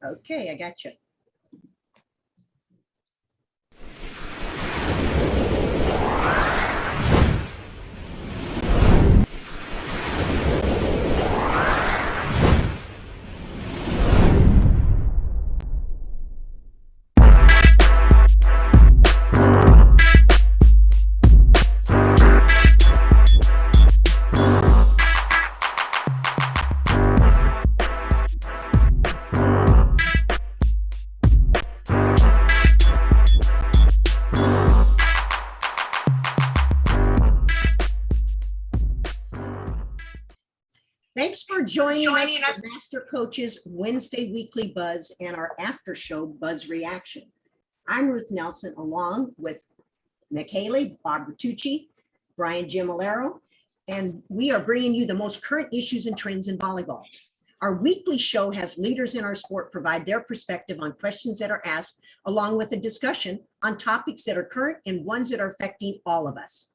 Okay, I got you. Thanks for joining us for Master Coaches Wednesday Weekly Buzz and our after show Buzz Reaction. I'm Ruth Nelson, along with Mick Haley, Bob Bertucci, Brian Gimolero, and we are bringing you the most current issues and trends in volleyball. Our weekly show has leaders in our sport provide their perspective on questions that are asked, along with a discussion on topics that are current and ones that are affecting all of us.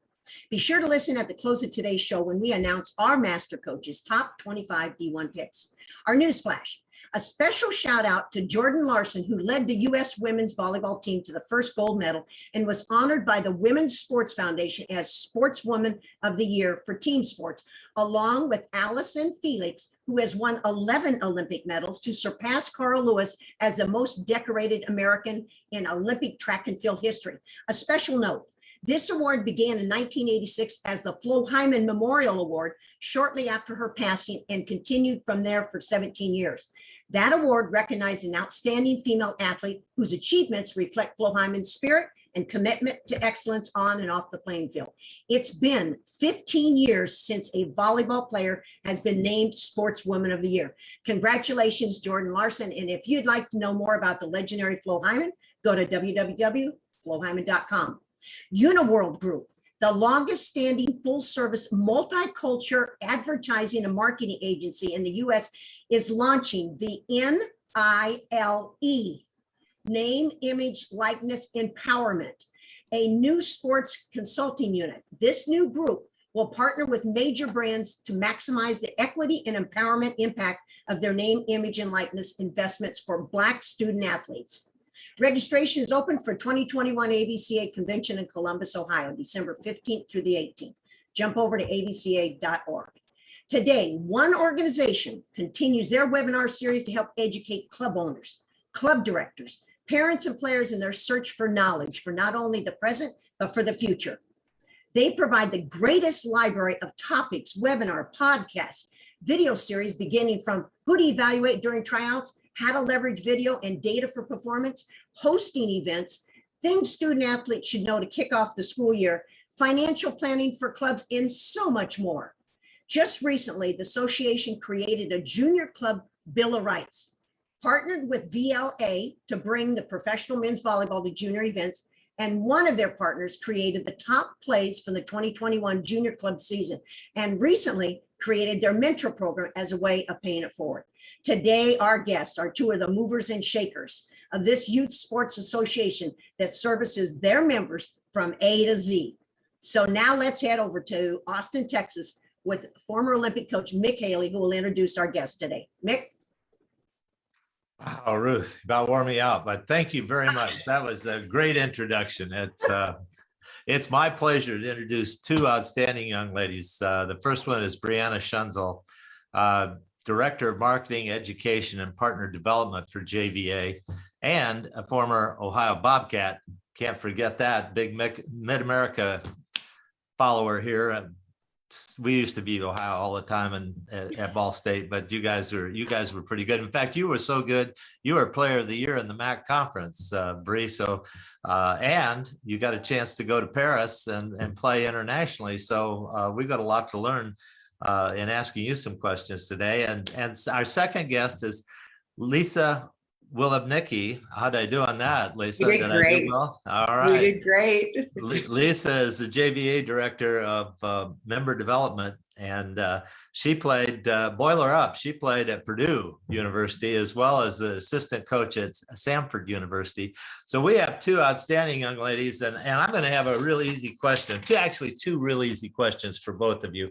Be sure to listen at the close of today's show when we announce our Master Coaches top 25 D1 picks. Our newsflash, a special shout out to Jordan Larson, who led the U.S. women's volleyball team to the first gold medal and was honored by the Women's Sports Foundation as Sportswoman of the Year for team sports, along with Allison Felix, who has won 11 Olympic medals to surpass Carl Lewis as the most decorated American in Olympic track and field history. A special note, this award began in 1986 as the Flo Hyman Memorial Award shortly after her passing and continued from there for 17 years. That award recognized an outstanding female athlete whose achievements reflect Flo Hyman's spirit and commitment to excellence on and off the playing field. It's been 15 years since a volleyball player has been named Sportswoman of the Year. Congratulations, Jordan Larson. And if you'd like to know more about the legendary Flo Hyman, go to www.flohyman.com. Uniworld Group, the longest standing full service multicultural advertising and marketing agency in the US, is launching the NILE, Name, Image, Likeness, Empowerment, a new sports consulting unit. This new group will partner with major brands to maximize the equity and empowerment impact of their name, image, and likeness investments for Black student athletes. Registration is open for 2021 AVCA Convention in Columbus, Ohio, December 15th through the 18th. Jump over to avca.org. Today, one organization continues their webinar series to help educate club owners, club directors, parents, and players in their search for knowledge for not only the present, but for the future. They provide the greatest library of topics, webinar, podcasts, video series, beginning from who to evaluate during tryouts, how to leverage video and data for performance, hosting events, things student athletes should know to kick off the school year, financial planning for clubs, and so much more. Just recently, the association created a junior club Bill of Rights, partnered with VLA to bring the professional men's volleyball to junior events, and one of their partners created the top plays for the 2021 junior club season, and recently created their mentor program as a way of paying it forward. Today, our guests are two of the movers and shakers of this youth sports association that services their members from A to Z. So now let's head over to Austin, Texas, with former Olympic coach Mick Haley, who will introduce our guest today. Mick? Wow, Ruth, about wore me out, but thank you very much. That was a great introduction. It's my pleasure to introduce two outstanding young ladies. The first one is Briana Schunzel, Director of Marketing, Education, and Partner Development for JVA, and a former Ohio Bobcat. Can't forget that, big Mid-America follower here. We used to beat Ohio all the time at Ball State, but you guys were pretty good. In fact, you were so good, you were Player of the Year in the MAC conference, Bree. So, and you got a chance to go to Paris and play internationally. So we've got a lot to learn in asking you some questions today. And our second guest is Lisa Wielebnicki. How did I do on that, Lisa? You did great. I do well? All right. You did great. Lisa is the JVA Director of Member Development, and she played Boiler Up. She played at Purdue University as well as the assistant coach at Samford University. So we have two outstanding young ladies, and I'm going to have a really easy question. Two really easy questions for both of you.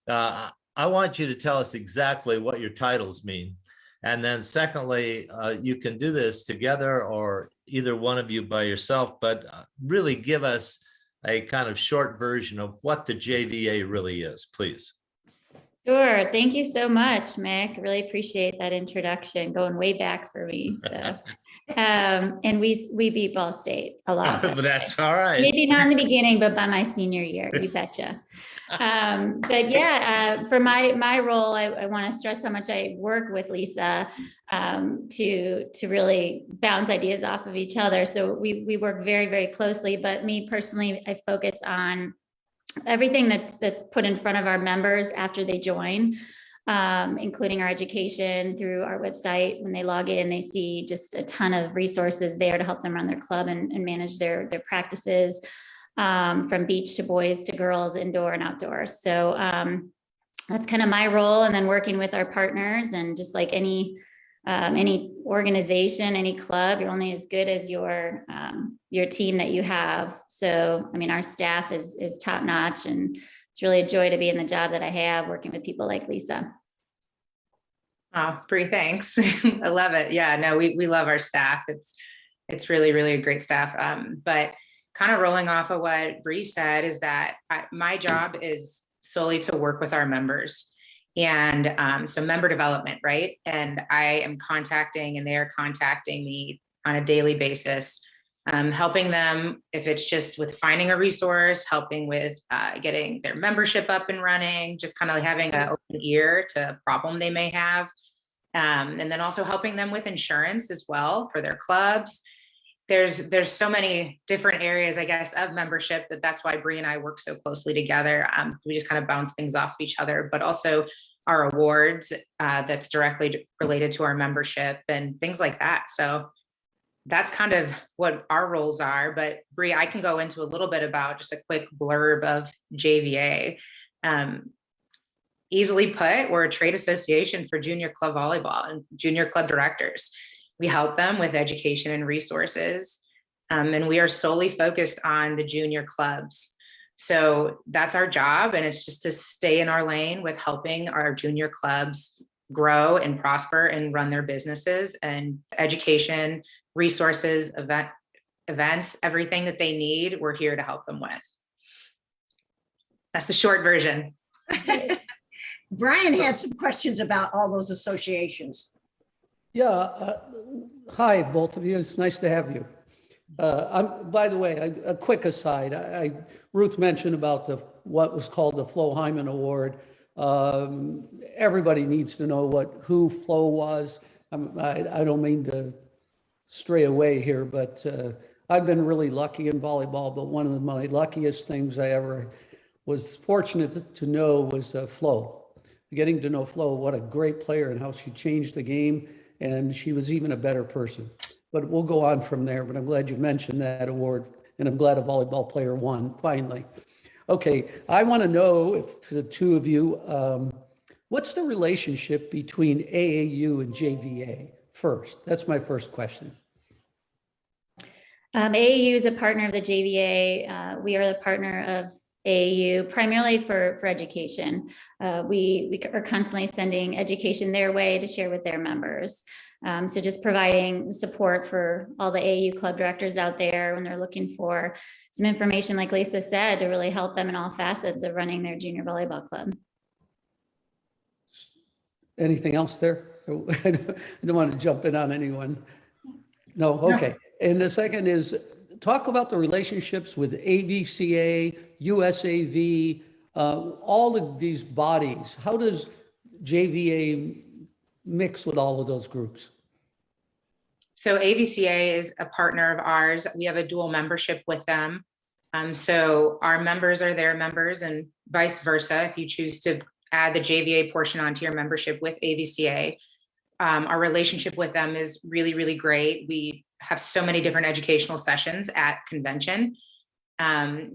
I want you to tell us exactly what your titles mean. And then secondly, you can do this together or either one of you by yourself, but really give us a kind of short version of what the JVA really is, please. Sure. Thank you so much, Mick. Really appreciate that introduction, going way back for me. So, and we beat Ball State a lot. But that's all right. Maybe not in the beginning, but by my senior year, you betcha. But yeah, for my role, I want to stress how much I work with Lisa to really bounce ideas off of each other. So we work very, very closely. But me personally, I focus on everything that's put in front of our members after they join, including our education through our website. When they log in, they see just a ton of resources there to help them run their club and manage their practices, from beach to boys to girls, indoor and outdoor. So that's kind of my role. And then working with our partners, and just like any organization, any club, you're only as good as your team that you have. So, I mean, our staff is top notch, and it's really a joy to be in the job that I have, working with people like Lisa. Oh, Bree, thanks. I love it. Yeah, no, we love our staff. It's really, really a great staff. But kind of rolling off of what Bree said is that my job is solely to work with our members. And so member development, right? And I am contacting, and they are contacting me on a daily basis, helping them, if it's just with finding a resource, helping with getting their membership up and running, just kind of like having an open ear to a problem they may have. And then also helping them with insurance as well for their clubs. There's so many different areas, I guess, of membership that's why Bree and I work so closely together. We just kind of bounce things off each other, but also our awards that's directly related to our membership and things like that. So that's kind of what our roles are. But Bree, I can go into a little bit about just a quick blurb of JVA. Easily put, we're a trade association for junior club volleyball and junior club directors. We help them with education and resources, and we are solely focused on the junior clubs. So that's our job, and it's just to stay in our lane with helping our junior clubs grow and prosper and run their businesses, and education, resources, events, everything that they need, we're here to help them with. That's the short version. Brian had some questions about all those associations. Yeah. Hi, both of you. It's nice to have you. By the way, a quick aside. Ruth mentioned about what was called the Flo Hyman Award. Everybody needs to know who Flo was. I don't mean to stray away here, but I've been really lucky in volleyball. But one of my luckiest things I ever was fortunate to know was Flo. Getting to know Flo, what a great player and how she changed the game. And she was even a better person. But we'll go on from there. But I'm glad you mentioned that award. And I'm glad a volleyball player won, finally. Okay, I want to know, if the two of you, what's the relationship between AAU and JVA first? That's my first question. AAU is a partner of the JVA. We are the partner of AAU primarily for education. We are constantly sending education their way to share with their members. So just providing support for all the AAU club directors out there when they're looking for some information, like Lisa said, to really help them in all facets of running their junior volleyball club. Anything else there? I don't want to jump in on anyone. No, okay. And the second is, talk about the relationships with AVCA, USAV, all of these bodies. How does JVA mix with all of those groups? So AVCA is a partner of ours. We have a dual membership with them. So our members are their members and vice versa. If you choose to add the JVA portion onto your membership with AVCA, our relationship with them is really, really great. We have so many different educational sessions at convention.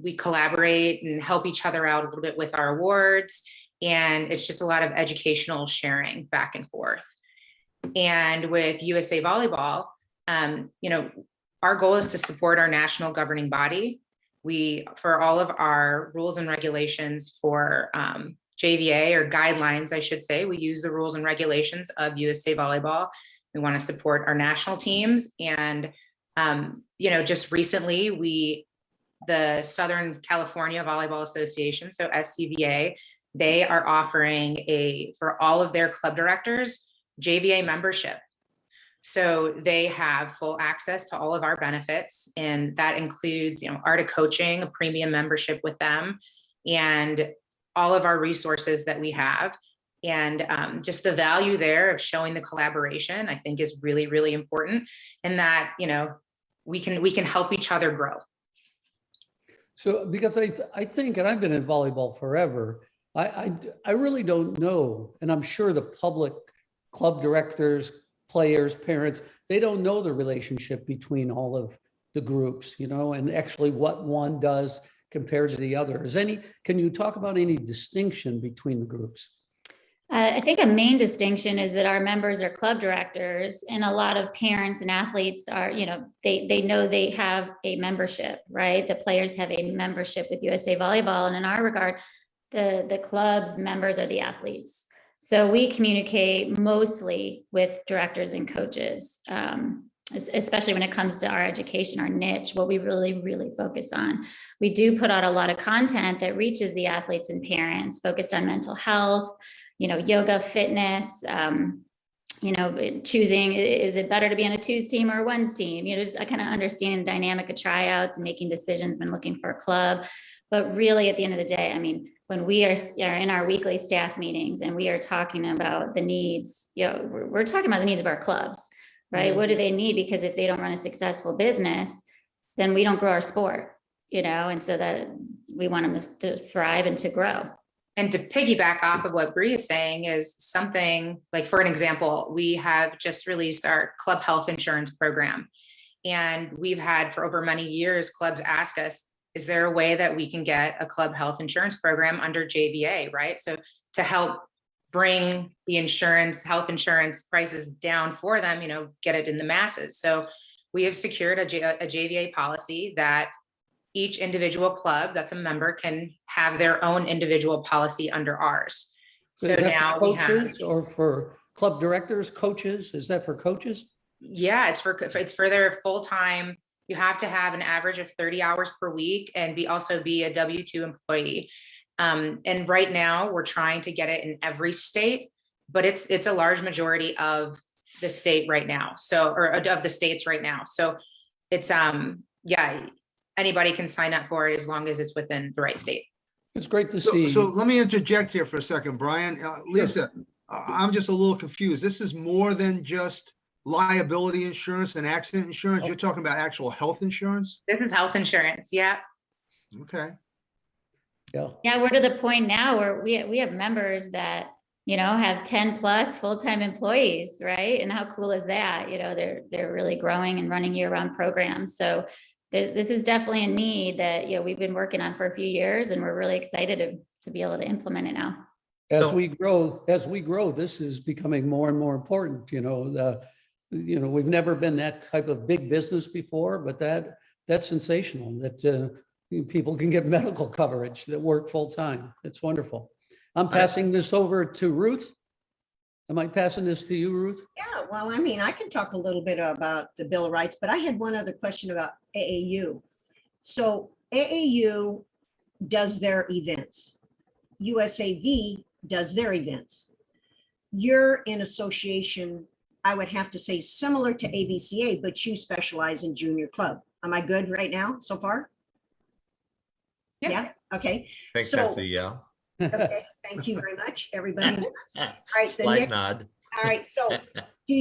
We collaborate and help each other out a little bit with our awards. And it's just a lot of educational sharing back and forth. And with USA Volleyball, our goal is to support our national governing body. For all of our rules and regulations for JVA, or guidelines, I should say. We use the rules and regulations of USA Volleyball. We want to support our national teams. And, just recently, the Southern California Volleyball Association, so SCVA, they are offering for all of their club directors, JVA membership. So they have full access to all of our benefits, and that includes, Art of Coaching, a premium membership with them, and all of our resources that we have. And just the value there of showing the collaboration, I think, is really, really important, and that, we can help each other grow. So, because I think, and I've been in volleyball forever, I really don't know, and I'm sure the public, club directors, players, parents, they don't know the relationship between all of the groups, and actually what one does compared to the other. Can you talk about any distinction between the groups? I think a main distinction is that our members are club directors, and a lot of parents and athletes are, they know they have a membership, right? The players have a membership with USA Volleyball. And in our regard, the club's members are the athletes. So we communicate mostly with directors and coaches, especially when it comes to our education, our niche, what we really, really focus on. We do put out a lot of content that reaches the athletes and parents, focused on mental health, yoga, fitness, choosing, is it better to be on a twos team or a ones team? Just kind of understanding the dynamic of tryouts and making decisions when looking for a club. But really, at the end of the day, when we are in our weekly staff meetings and we are talking about the needs, we're talking about the needs of our clubs, right? Mm-hmm. What do they need? Because if they don't run a successful business, then we don't grow our sport, and so that we want them to thrive and to grow. And to piggyback off of what Bree is saying is something like, for an example, we have just released our club health insurance program. And we've had for over many years, clubs ask us, is there a way that we can get a club health insurance program under JVA, right? So to help bring the health insurance prices down for them, get it in the masses. So we have secured a JVA policy that each individual club that's a member can have their own individual policy under ours. So now we have, coaches or for club directors, coaches, is that for coaches? Yeah, it's for their full-time. You have to have an average of 30 hours per week and also be a W-2 employee. And right now we're trying to get it in every state, but it's a large majority of the state right now. Or of the states right now. So it's, anybody can sign up for it as long as it's within the right state. It's great to see. So let me interject here for a second, Brian. Lisa, I'm just a little confused. This is more than just liability insurance and accident insurance. You're talking about actual health insurance? This is health insurance. Yeah. Okay. Yeah, we're to the point now where we have members that, have 10 plus full-time employees, right? And how cool is that? They're really growing and running year-round programs. So this is definitely a need that, we've been working on for a few years, and we're really excited to be able to implement it now. As we grow, this is becoming more and more important. We've never been that type of big business before, but that's sensational that people can get medical coverage that work full time. It's wonderful. I'm passing this over to Ruth. Am I passing this to you, Ruth? Yeah, well, I can talk a little bit about the Bill of Rights, but I had one other question about AAU. So AAU does their events. USAV does their events. You're in association, I would have to say similar to AVCA, but you specialize in junior club. Am I good right now so far? Yeah. Okay. Think so, yeah. Okay. Thank you very much, everybody. All right. Slight nod. All right. So do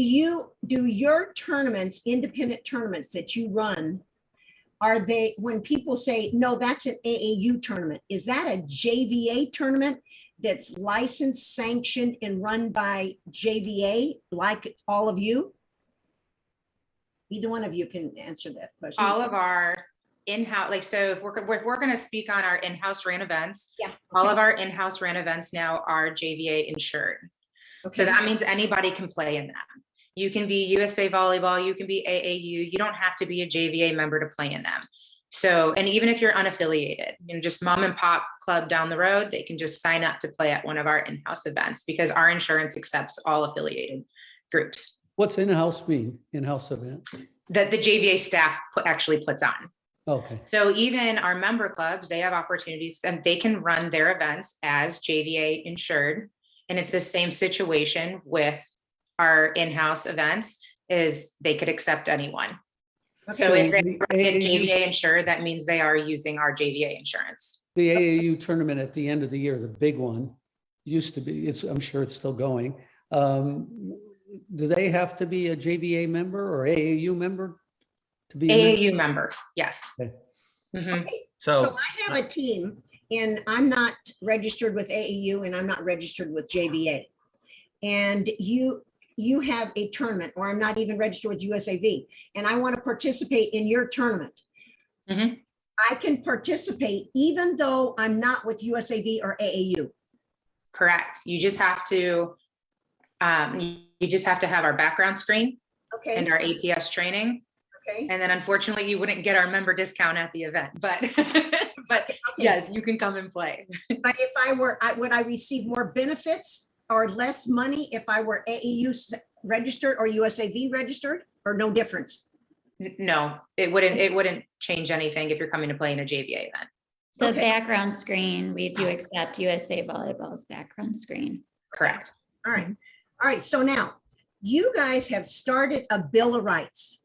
your tournaments, independent tournaments that you run, are they, when people say, no, that's an AAU tournament, is that a JVA tournament that's licensed, sanctioned, and run by JVA, like all of you? Either one of you can answer that question. All of our in-house, so if we're going to speak on our in-house ran events, yeah, okay. All of our in-house ran events now are JVA insured. Okay. So that means anybody can play in them. You can be USA Volleyball, you can be AAU, you don't have to be a JVA member to play in them. So, and even if you're unaffiliated, just mom and pop club down the road, they can just sign up to play at one of our in-house events because our insurance accepts all affiliated groups What's in-house mean, in-house event? that the JVA staff actually puts on. Okay, So even our member clubs, they have opportunities and they can run their events as JVA insured. And it's the same situation with our in-house events is they could accept anyone. So So if they're the JVA insured, that means they are using our JVA insurance. the AAU tournament at the end of the year, the big one, used to be, I'm sure it's still going. Do they have to be a JVA member or AAU member to be in there? AAU member, yes. Okay. Mhm. Okay, So so I have a team and I'm not registered with AAU and I'm not registered with JVA. And you have a tournament, or I'm not even registered with USAV, and I want to participate in your tournament. Mhm. I can participate even though I'm not with USAV or AAU. Correct. You just have to have our background screen Okay, and our APS training. okay. And then unfortunately you wouldn't get our member discount at the event, but, but Okay. yes, you can come and play. But if I were, would I receive more benefits or less money if I were AAU registered or USAV registered, or no difference? No, it wouldn't change anything if you're coming to play in a JVA event. The Okay. background screen, we do accept USA Volleyball's background screen. Correct. All right. All right. So now you guys have started a Bill of Rights.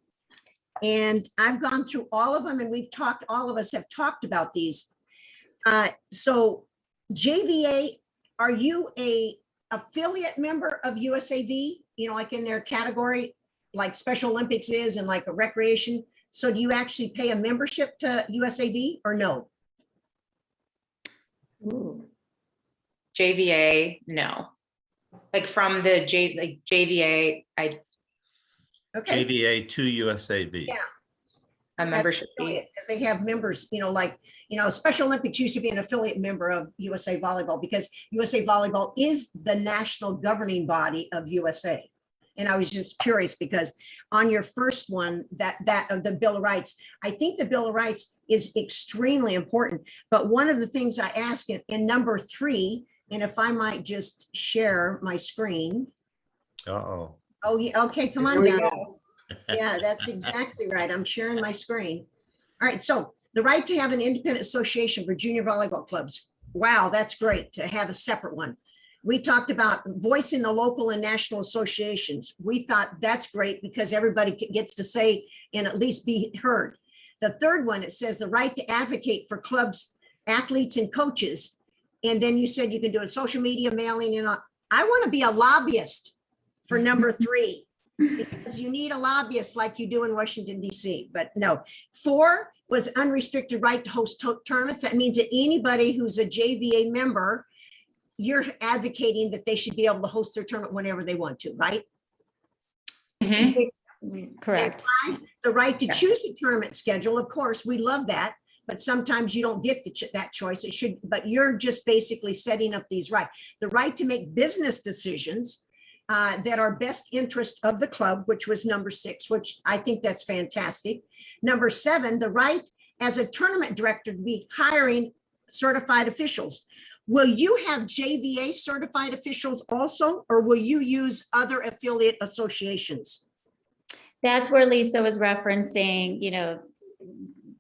And I've gone through all of them and all of us have talked about these. So JVA, are you a affiliate member of USAV, like in their category, like Special Olympics is and like a recreation? So do you actually pay a membership to USAV or no? Ooh. JVA, no. Like from the JVA, Okay. JVA to USAV. Yeah. a membership fee. Because they have members, Special Olympics used to be an affiliate member of USA Volleyball because USA Volleyball is the national governing body of USA. And I was just curious because on your first one, that of the Bill of Rights, I think the Bill of Rights is extremely important. But one of the things I ask in number 3, and if I might just share my screen. Uh-oh. Oh, yeah. Okay, come on Here we down. go. Yeah, that's exactly right. I'm sharing my screen. All right, so the right to have an independent association for junior volleyball clubs. Wow, that's great to have a separate one. We talked about voicing the local and national associations. We thought that's great because everybody gets to say and at least be heard. The third one, it says the right to advocate for clubs, athletes, and coaches. And then you said you can do it social media, mailing, and I want to be a lobbyist for number 3. Because you need a lobbyist like you do in Washington, D.C. But no. 4 was unrestricted right to host tournaments. That means that anybody who's a JVA member, you're advocating that they should be able to host their tournament whenever they want to, right? Mhm. Correct. And 5, the right to Yeah. choose a tournament schedule. Of course, we love that, but sometimes you don't get that choice. But you're just basically setting up these rights. The right to make business decisions that are best interest of the club, which was number 6, which I think that's fantastic. Number 7, the right as a tournament director to be hiring certified officials. Will you have JVA certified officials also, or will you use other affiliate associations? That's where Lisa was referencing,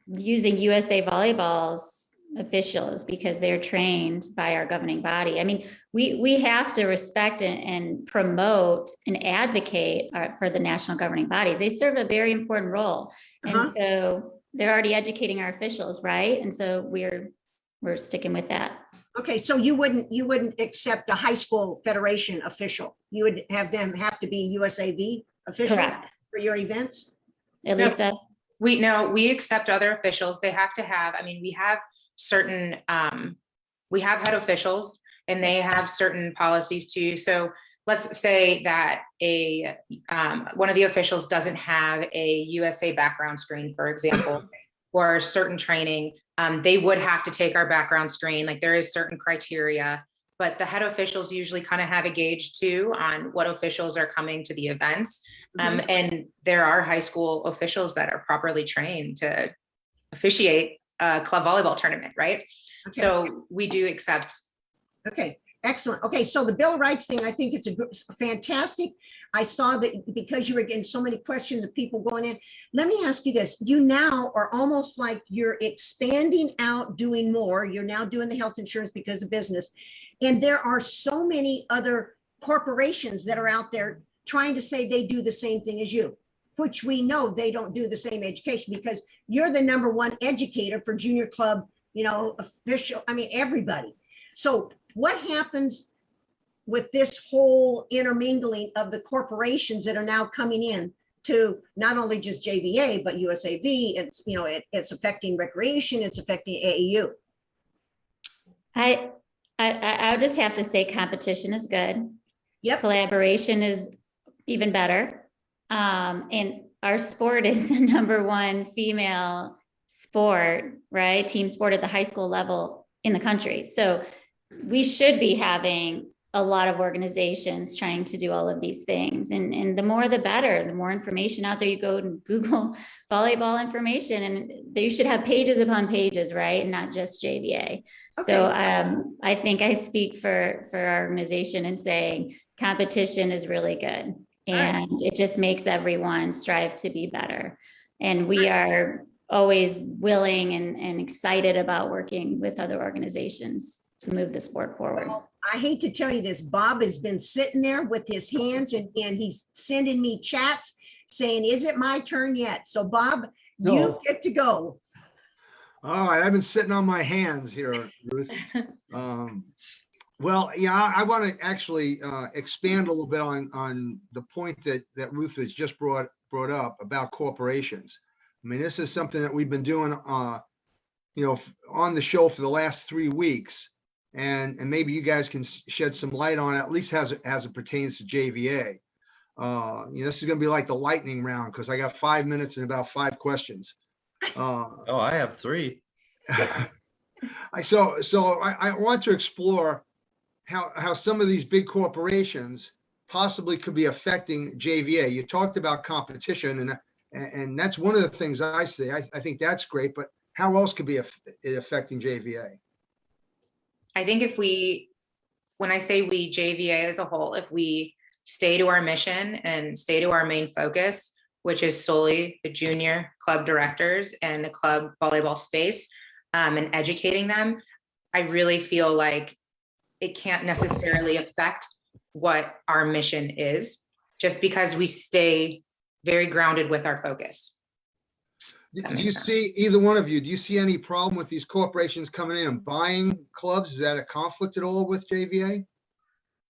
using USA Volleyball's officials because they're trained by our governing body. I mean, we have to respect and promote and advocate for the national governing bodies. They serve a very important role. And so they're already educating our officials, right? And so we're sticking with that. Okay, so you wouldn't accept a high school federation official. You would have them have to be USAV officials Correct. for your events? Elisa? We accept other officials. They have to have, we have certain, we have head officials and they have certain policies too. So let's say that one of the officials doesn't have a USA background screen, for example, or certain training, they would have to take our background screen. Like there is certain criteria, but the head officials usually kind of have a gauge too on what officials are coming to the events. And there are high school officials that are properly trained to officiate a club volleyball tournament, right? Okay. So we do accept. Okay, excellent. Okay, so the Bill of Rights thing, I think it's fantastic. I saw that because you were getting so many questions of people going in. Let me ask you this. You now are almost like you're expanding out, doing more. You're now doing the health insurance because of business. And there are so many other corporations that are out there trying to say they do the same thing as you, which we know they don't do the same education, because you're the #1 educator for junior club, official, everybody. So what happens with this whole intermingling of the corporations that are now coming in to not only just JVA, but USAV? It's affecting recreation, it's affecting AAU. I would just have to say competition is good. Yep. Collaboration is even better. And our sport is the #1 female sport, right? Team sport at the high school level in the country. So we should be having a lot of organizations trying to do all of these things. And the more, the better. The more information out there, you go and Google volleyball information, and you should have pages upon pages, right? And not just JVA. Okay. So I think I speak for our organization in saying competition is really good. And it just makes everyone strive to be better. And we are always willing and excited about working with other organizations to move the sport forward. Well, I hate to tell you this, Bob has been sitting there with his hands and he's sending me chats saying, is it my turn yet? So Bob, No. You get to go. All right, I've been sitting on my hands here, Ruth. Well, yeah, I want to actually expand a little bit on the point that Ruth has just brought up about corporations. I mean, this is something that we've been doing, on the show for the last 3 weeks, and maybe you guys can shed some light on it, at least as it pertains to JVA. This is going to be like the lightning round, because I got 5 minutes and about 5 questions. I have 3. So I want to explore how some of these big corporations possibly could be affecting JVA. You talked about competition, and that's one of the things I say. I think that's great, but how else could be it affecting JVA? I think when I say we, JVA as a whole, if we stay to our mission and stay to our main focus, which is solely the junior club directors and the club volleyball space, and educating them, I really feel like it can't necessarily affect what our mission is, just because we stay very grounded with our focus. Do you see, either one of you, do you see any problem with these corporations coming in and buying clubs? Is that a conflict at all with JVA?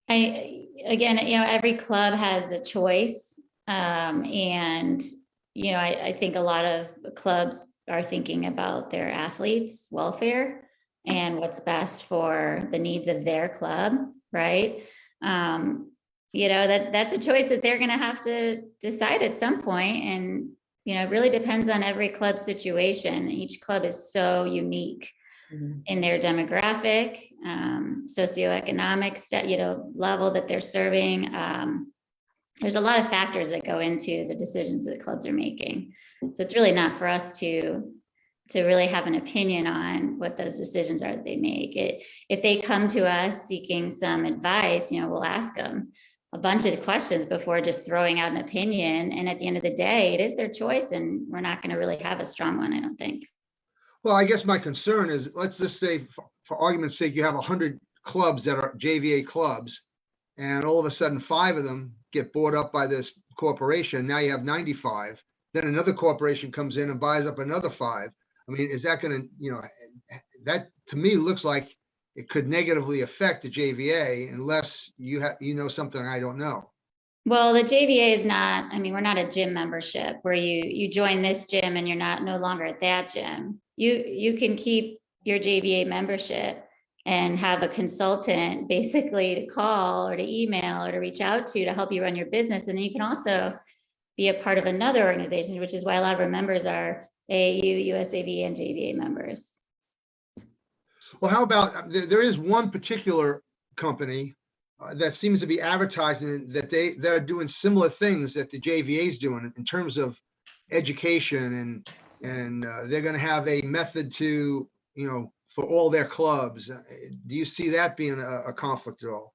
Every club has the choice. I think a lot of clubs are thinking about their athletes' welfare and what's best for the needs of their club, right? That's a choice that they're going to have to decide at some point. And, it really depends on every club situation. Each club is so unique in their demographic, socioeconomic, level that they're serving. There's a lot of factors that go into the decisions that clubs are making. So it's really not for us to really have an opinion on what those decisions are that they make. If they come to us seeking some advice, we'll ask them a bunch of questions before just throwing out an opinion. And at the end of the day, it is their choice, and we're not going to really have a strong one, I don't think. Well, I guess my concern is, let's just say, for argument's sake, you have 100 clubs that are JVA clubs, and all of a sudden 5 of them get bought up by this corporation. Now you have 95. Then another corporation comes in and buys up another 5. I mean, is that going to, that to me looks like it could negatively affect the JVA, unless you something I don't know. Well, the JVA is not, we're not a gym membership where you join this gym and you're no longer at that gym. You can keep your JVA membership and have a consultant basically to call or to email or to reach out to help you run your business. And then you can also be a part of another organization, which is why a lot of our members are AAU, USAV, and JVA members. Well, how about, there is one particular company that seems to be advertising that they're doing similar things that the JVA is doing in terms of education and they're going to have a method to, for all their clubs. Do you see that being a conflict at all?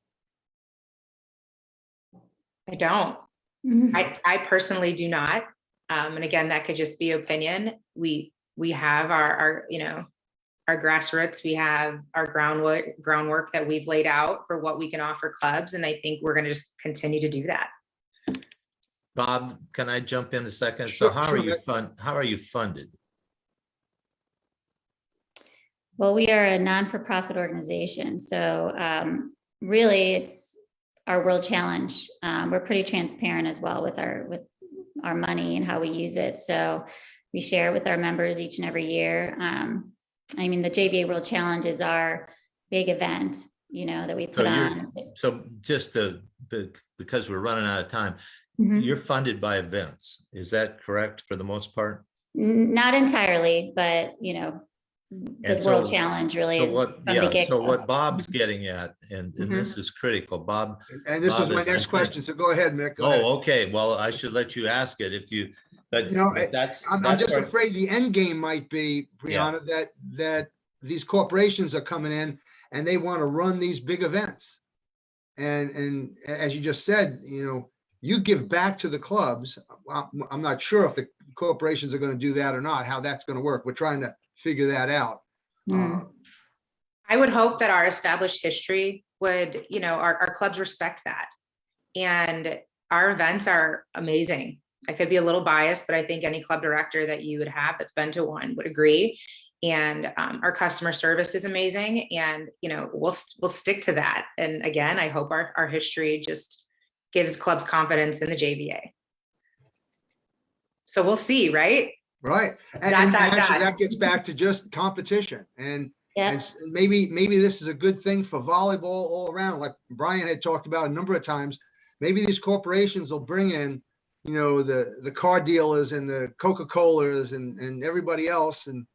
I don't. Mhm. I personally do not. And again, that could just be opinion. We have our grassroots, we have our groundwork that we've laid out for what we can offer clubs. And I think we're going to just continue to do that. Bob, can I jump in a second? Sure, So how sure, are you funded? Well, we are a non-for-profit organization, so really it's our World Challenge. We're pretty transparent as well with our money and how we use it. So we share with our members each and every year. I mean, the JVA World Challenge is our big event, that we put on. So just because we're running out of time, you're funded by events. Is that correct for the most part? Not entirely, but the World Challenge really is from the get-go. So what Bob's getting at, and this is critical, Bob. And this was my next question. So go ahead, Mick. Go ahead. Okay. Well, I should let you ask it if you, but I'm just afraid the end game might be, Briana, that these corporations are coming in and they want to run these big events. And as you just said, you give back to the clubs. I'm not sure if the corporations are going to do that or not, how that's going to work. We're trying to figure that out. I would hope that our established history would, our clubs respect that. And our events are amazing. I could be a little biased, but I think any club director that you would have that's been to one would agree. And our customer service is amazing. And, we'll stick to that. And again, I hope our history just gives clubs confidence in the JVA. So we'll see, right? Right. And actually that gets back to just competition. And maybe this is a good thing for volleyball all around. Like Brian had talked about a number of times, maybe these corporations will bring in, the car dealers and the Coca-Colas and everybody else, and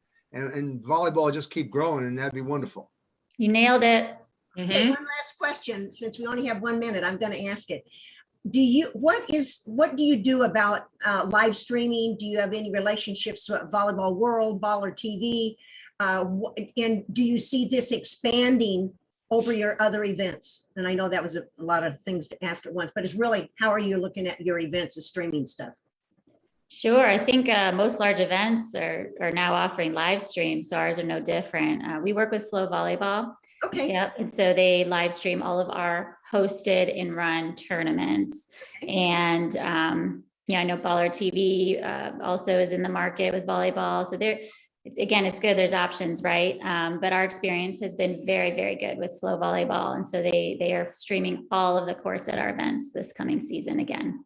volleyball just keep growing, and that'd be wonderful. You nailed it. Okay, one last question. Since we only have 1 minute, I'm going to ask it. What do you do about live streaming? Do you have any relationships with Volleyball World, Baller TV? And do you see this expanding over your other events? And I know that was a lot of things to ask at once, but it's really, how are you looking at your events as streaming stuff? Sure. I think most large events are now offering live streams, so ours are no different. We work with Flow Volleyball. Okay. Yep. And so they live stream all of our hosted and run tournaments. And I know Baller TV also is in the market with volleyball. So again, it's good. There's options, right? But our experience has been very, very good with Flow Volleyball. And so they are streaming all of the courts at our events this coming season again.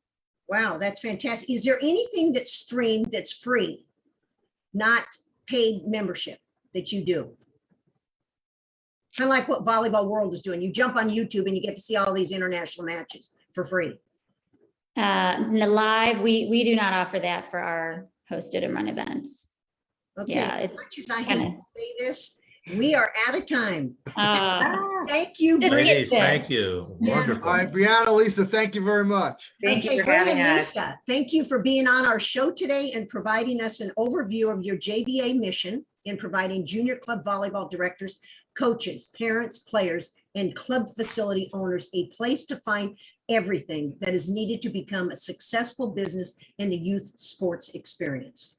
Wow, that's fantastic. Is there anything that's streamed that's free, not paid membership, that you do? Kind of like what Volleyball World is doing. You jump on YouTube and you get to see all these international matches for free. Live, we do not offer that for our hosted and run events. Okay, Yeah, as much as I hate to say this, we are out of time. Thank you. Just Ladies, get thank you. Yeah. Wonderful. All right, Briana, Lisa, thank you very much. Thank you for Brian, having us. Lisa, thank you for being on our show today and providing us an overview of your JVA mission in providing junior club volleyball directors, coaches, parents, players, and club facility owners a place to find everything that is needed to become a successful business in the youth sports experience.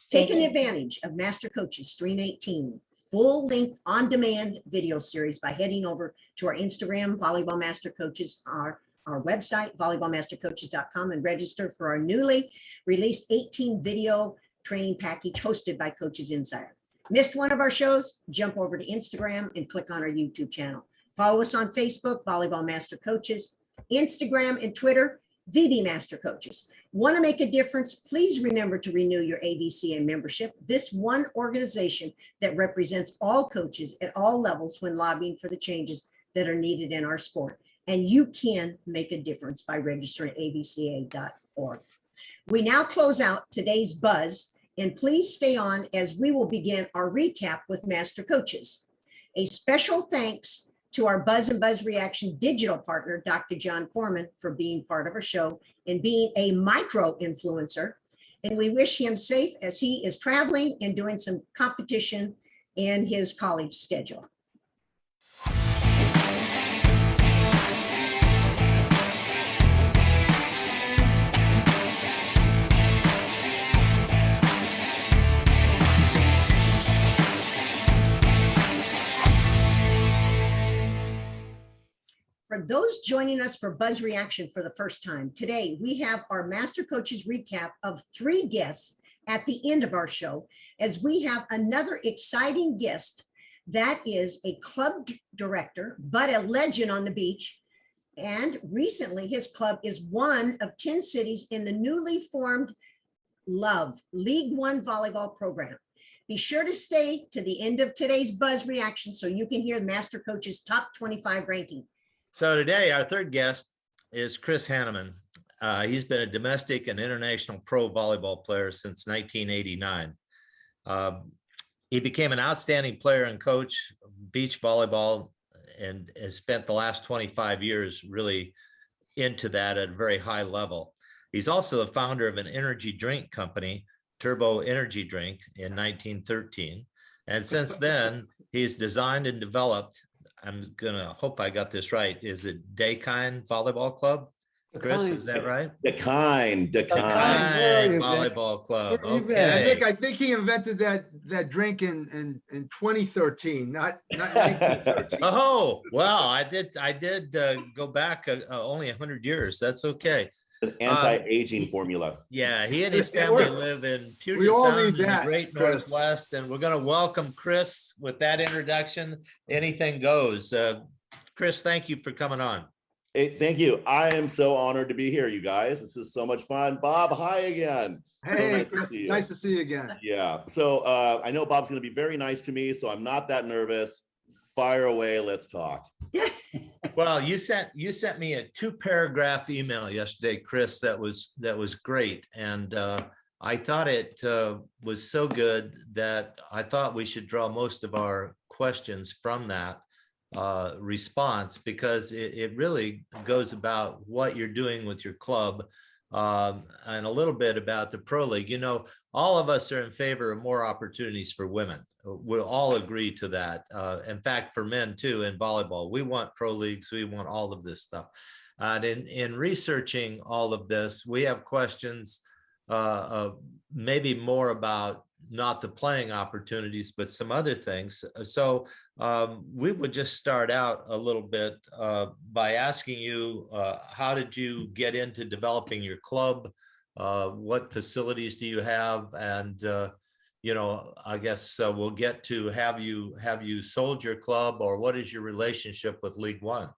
Taking advantage of MasterCoaches Stream 18 full-length on-demand video series by heading over to our Instagram, Volleyball Master Coaches, our website, volleyballmastercoaches.com, and register for our newly released 18 video training package hosted by Coaches Insider. Missed one of our shows? Jump over to Instagram and click on our YouTube channel. Follow us on Facebook, Volleyball Master Coaches, Instagram and Twitter, VB Master Coaches. Want to make a difference? Please remember to renew your AVCA membership. This one organization that represents all coaches at all levels when lobbying for the changes that are needed in our sport. And you can make a difference by registering at avca.org. We now close out today's buzz, and please stay on as we will begin our recap with Master Coaches. A special thanks to our Buzz and Buzz Reaction digital partner, Dr. John Foreman, for being part of our show and being a micro influencer. And we wish him safe as he is traveling and doing some competition in his college schedule. For those joining us for Buzz Reaction for the first time, today we have our Master Coaches recap of 3 guests at the end of our show, as we have another exciting guest that is a club director, but a legend on the beach. And recently his club is one of 10 cities in the newly formed LOVB, League One volleyball program. Be sure to stay to the end of today's Buzz Reaction so you can hear the Master Coaches top 25 ranking. So today, our third guest is Chris Hannenmann. He's been a domestic and international pro volleyball player since 1989. He became an outstanding player and coach of beach volleyball and has spent the last 25 years really into that at a very high level. He's also the founder of an energy drink company, Turbo Energy Drink, in 1913. And since then, he's designed and developed, I'm gonna hope I got this right. Is it Dakine Volleyball Club? Chris, is that right? Dakine Volleyball Club. Okay. I think he invented that drink in 2013, not 1913. Oh, well, I did go back only 100 years. That's okay. An anti-aging formula. Yeah, he and his family live in Puget We all Sound need in the that, Great Chris. Northwest, and we're going to welcome Chris with that introduction. Anything goes. Chris, thank you for coming on. Hey, thank you. I am so honored to be here, you guys. This is so much fun. Bob, hi again. Hey, nice to Chris, see you. nice to see you again. Yeah. So I know Bob's going to be very nice to me, so I'm not that nervous. Fire away. Let's talk. Well, you sent me a 2-paragraph email yesterday, Chris. That was great, and I thought it was so good that I thought we should draw most of our questions from that response, because it really goes about what you're doing with your club, and a little bit about the pro league. You know, all of us are in favor of more opportunities for women. We'll all agree to that. In fact, for men too, in volleyball, we want pro leagues. We want all of this stuff. And in researching all of this, we have questions maybe more about not the playing opportunities, but some other things. So we would just start out a little bit by asking you, how did you get into developing your club? What facilities do you have? And you know, I guess we'll get to have you sold your club, or what is your relationship with League One?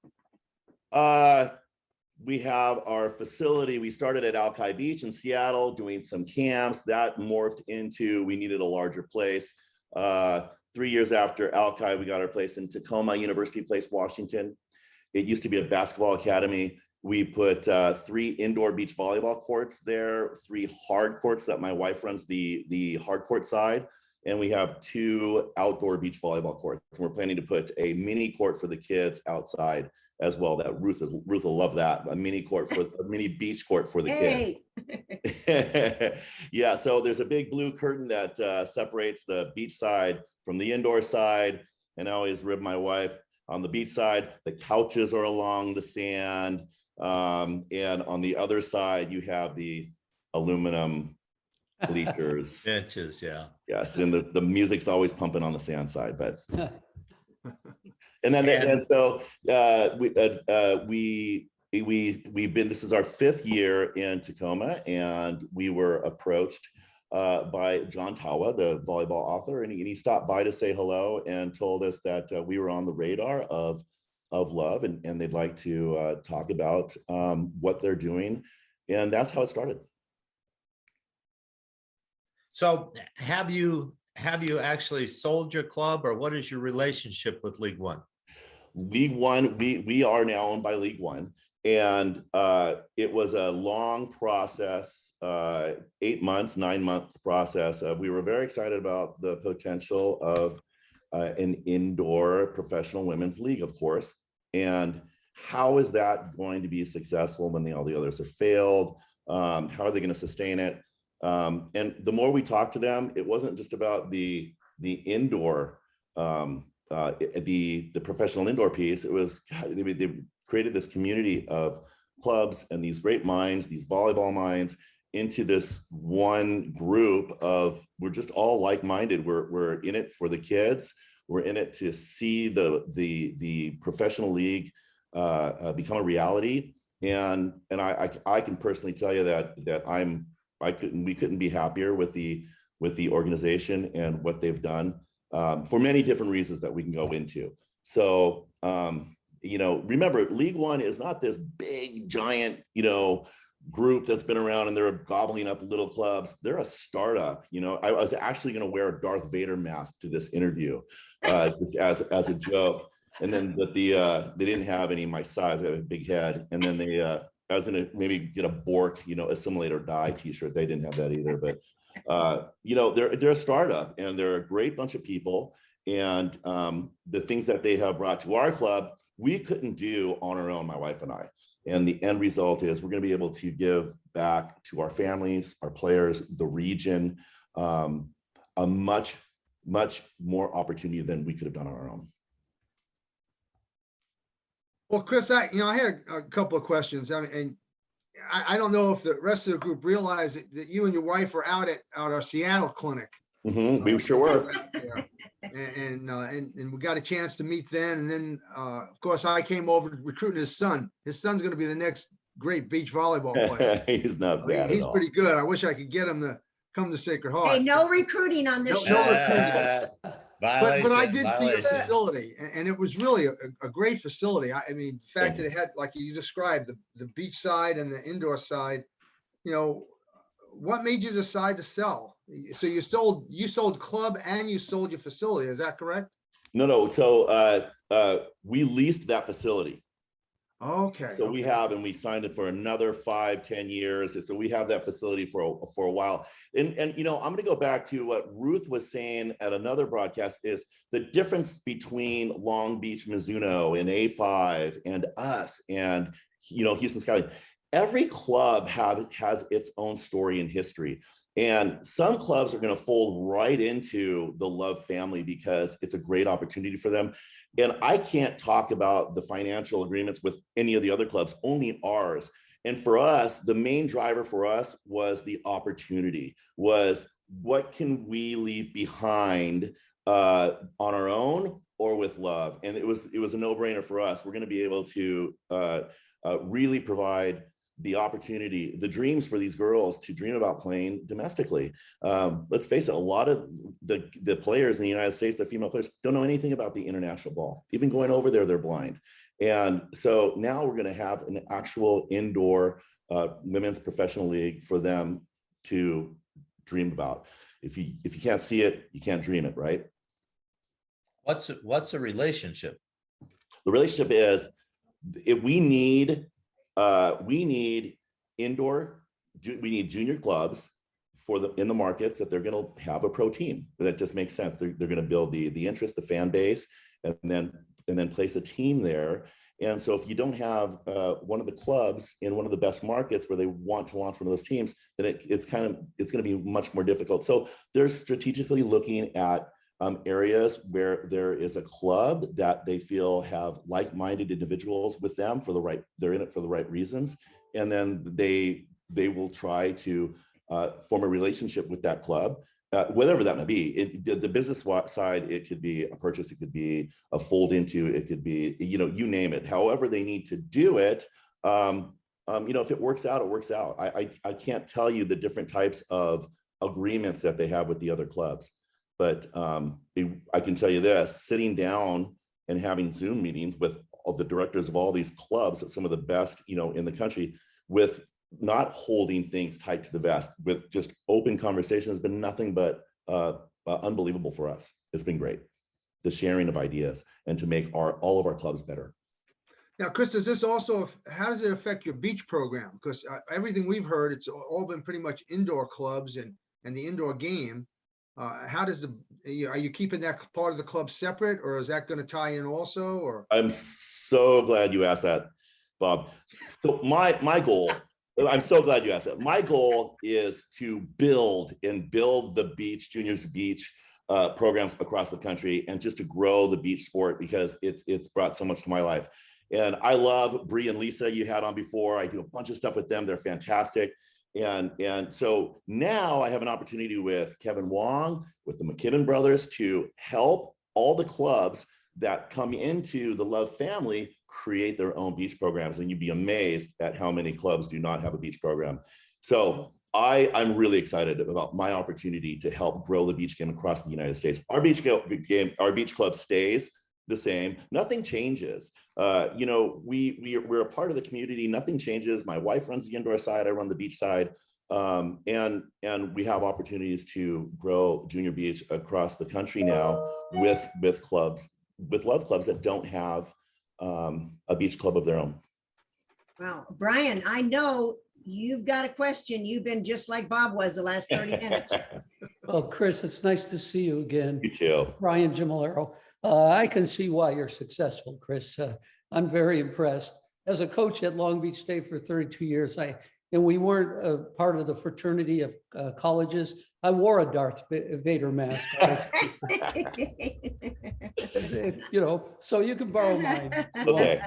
We have our facility. We started at Alki Beach in Seattle doing some camps. That morphed into, we needed a larger place. 3 years after Alki, we got our place in Tacoma, University Place, Washington. It used to be a basketball academy. We put 3 indoor beach volleyball courts there, 3 hard courts that my wife runs the hard court side. And we have 2 outdoor beach volleyball courts. And we're planning to put a mini court for the kids outside as well. That Ruth will love that. A mini beach court for the kids. Yeah, so there's a big blue curtain that separates the beach side from the indoor side. And I always rib my wife on the beach side. The couches are along the sand. And on the other side, you have the aluminum bleachers. Benches, yeah. Yes, and the music's always pumping on the sand side, but. And then and so we've been, this is our 5th year in Tacoma, and we were approached by John Tawa, the volleyball author, and he stopped by to say hello and told us that we were on the radar of Love, and they'd like to talk about what they're doing, and that's how it started. So have you actually sold your club, or what is your relationship with League One? League One, we are now owned by League One, and it was a long process, 8 months, 9-month process. We were very excited about the potential of an indoor professional women's league, of course. And how is that going to be successful when all the others have failed? How are they going to sustain it? And the more we talked to them, it wasn't just about the indoor, the professional indoor piece. It was, God, they created this community of clubs and these great minds, these volleyball minds, into this one group of, we're just all like-minded. We're in it for the kids. We're in it to see the professional league become a reality. And I can personally tell you that we couldn't be happier with the organization and what they've done, for many different reasons that we can go into. So, remember, League One is not this big, giant, group that's been around and they're gobbling up little clubs. They're a startup. I was actually going to wear a Darth Vader mask to this interview as a joke. And then, but they didn't have any of my size. I have a big head. And then I was going to maybe get a Bork, assimilate or die t-shirt. They didn't have that either. But, they're a startup and they're a great bunch of people. And the things that they have brought to our club, we couldn't do on our own, my wife and I. And the end result is we're going to be able to give back to our families, our players, the region, a much, much more opportunity than we could have done on our own. Well, Chris, I had a couple of questions. And I don't know if the rest of the group realized that you and your wife were out at our Seattle clinic. Mm-hmm. We sure were. And we got a chance to meet then. And then, of course, I came over recruiting his son. His son's going to be the next great beach volleyball player. He's not bad. He's pretty good. I wish I could get him to come to Sacred Heart. Hey, no recruiting on this No show. recruiting. But I did see your violation. facility, and it was really a great facility. I mean, the fact that it had, like you described, the beach side and the indoor side, what made you decide to sell? So you sold club and you sold your facility. Is that correct? No. So we leased that facility. Okay. So we have, and we signed it for another 5-10 years. So we have that facility for a while. And I'm going to go back to what Ruth was saying at another broadcast, is the difference between Long Beach, Mizuno, and A5 and us and, Houston Skyline. Every club has its own story and history. And some clubs are going to fold right into the Love family because it's a great opportunity for them. And I can't talk about the financial agreements with any of the other clubs, only ours. And for us, the main driver for us was the opportunity, was what can we leave behind on our own or with Love? And it was a no-brainer for us. We're going to be able to really provide the opportunity, the dreams for these girls to dream about playing domestically. Let's face it, a lot of the players in the United States, the female players, don't know anything about the international ball. Even going over there, they're blind. And so now we're going to have an actual indoor women's professional league for them to dream about. If you can't see it, you can't dream it, right? What's the relationship? The relationship is, if we need indoor, we need junior clubs in the markets that they're going to have a pro team. That just makes sense. They're going to build the interest, the fan base, and then place a team there. And so if you don't have one of the clubs in one of the best markets where they want to launch one of those teams, then it's going to be much more difficult. So they're strategically looking at areas where there is a club that they feel have like-minded individuals with them they're in it for the right reasons. And then they will try to form a relationship with that club, whatever that may be. The business side, it could be a purchase, it could be a fold into, it could be, you name it. However they need to do it, if it works out, it works out. I can't tell you the different types of agreements that they have with the other clubs. But I can tell you this, sitting down and having Zoom meetings with all the directors of all these clubs, some of the best, in the country, with not holding things tight to the vest, with just open conversation, has been nothing but unbelievable for us. It's been great. The sharing of ideas and to make all of our clubs better. Now, Chris, how does it affect your beach program? Because everything we've heard, it's all been pretty much indoor clubs and the indoor game. How does are you keeping that part of the club separate, or is that going to tie in also? Or I'm so glad you asked that, Bob. So my goal I'm so glad you asked that. My goal is to build the beach, juniors beach programs across the country, and just to grow the beach sport, because it's brought so much to my life. And I love Bree and Lisa you had on before. I do a bunch of stuff with them. They're fantastic. And so now I have an opportunity with Kevin Wong, with the McKibben brothers, to help all the clubs that come into the Love family create their own beach programs. And you'd be amazed at how many clubs do not have a beach program. So I'm really excited about my opportunity to help grow the beach game across the United States. Our beach club stays the same. Nothing changes. You know, we're a part of the community. Nothing changes. My wife runs the indoor side. I run the beach side. And we have opportunities to grow junior beach across the country now with clubs, with Love clubs that don't have a beach club of their own. Wow. Brian, I know you've got a question. You've been just like Bob was the last 30 minutes. Well, Chris, it's nice to see you again. You too. Brian Gimalero. I can see why you're successful, Chris. I'm very impressed. As a coach at Long Beach State for 32 years, and we weren't a part of the fraternity of colleges. I wore a Darth Vader mask. You know, so you can borrow mine. Okay.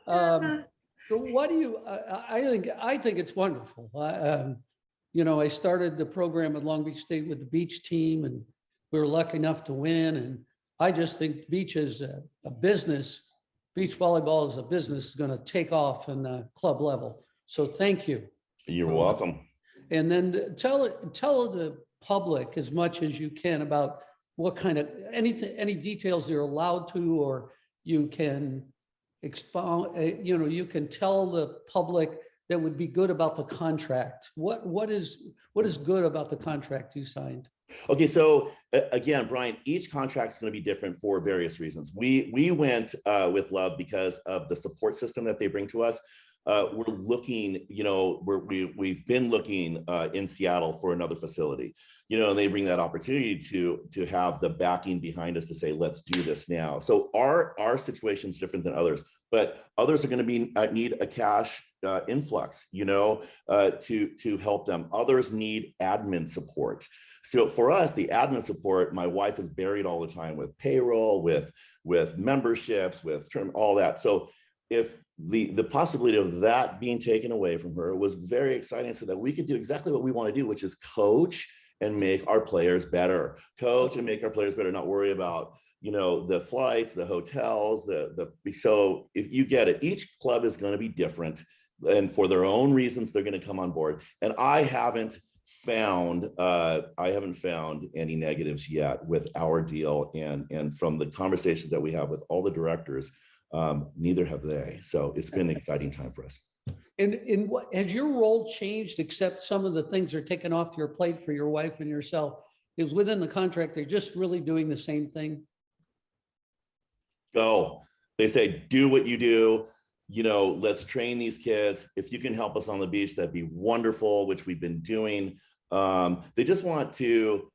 So what do you? I think it's wonderful. You know, I started the program at Long Beach State with the beach team, and we were lucky enough to win. And I just think beach is a business. Beach volleyball is a business is going to take off in the club level. So thank you. You're welcome. And then tell the public as much as you can about what kind of any details you're allowed to, or you can expound. You know, you can tell the public that would be good about the contract. What is good about the contract you signed? Okay, so again, Brian, each contract is going to be different for various reasons. We went with Love because of the support system that they bring to us. We're looking, you know, we've been looking in Seattle for another facility, you know, and they bring that opportunity to have the backing behind us to say, let's do this now. So our situation is different than others, but others are going to need a cash influx, you know, to help them. Others need admin support. So for us, the admin support, my wife is buried all the time with payroll, with memberships, with term, all that. So if the possibility of that being taken away from her was very exciting, so that we could do exactly what we want to do, which is coach and make our players better. Coach and make our players better, not worry about, you know, the flights, the hotels, so if you get it, each club is going to be different, and for their own reasons, they're going to come on board. And I haven't found any negatives yet with our deal, and from the conversations that we have with all the directors, neither have they. So it's been an exciting time for us. And what has your role changed, except some of the things are taken off your plate for your wife and yourself? Is within the contract, they're just really doing the same thing? Go. They say, do what you do. You know, let's train these kids. If you can help us on the beach, that'd be wonderful, which we've been doing. They just want to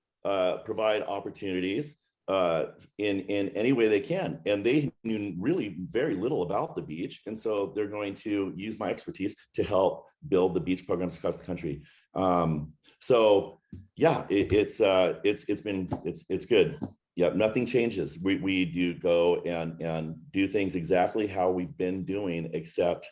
provide opportunities in any way they can. And they knew really very little about the beach. And so they're going to use my expertise to help build the beach programs across the country. So yeah, it's good. Yeah, nothing changes. We do go and do things exactly how we've been doing, except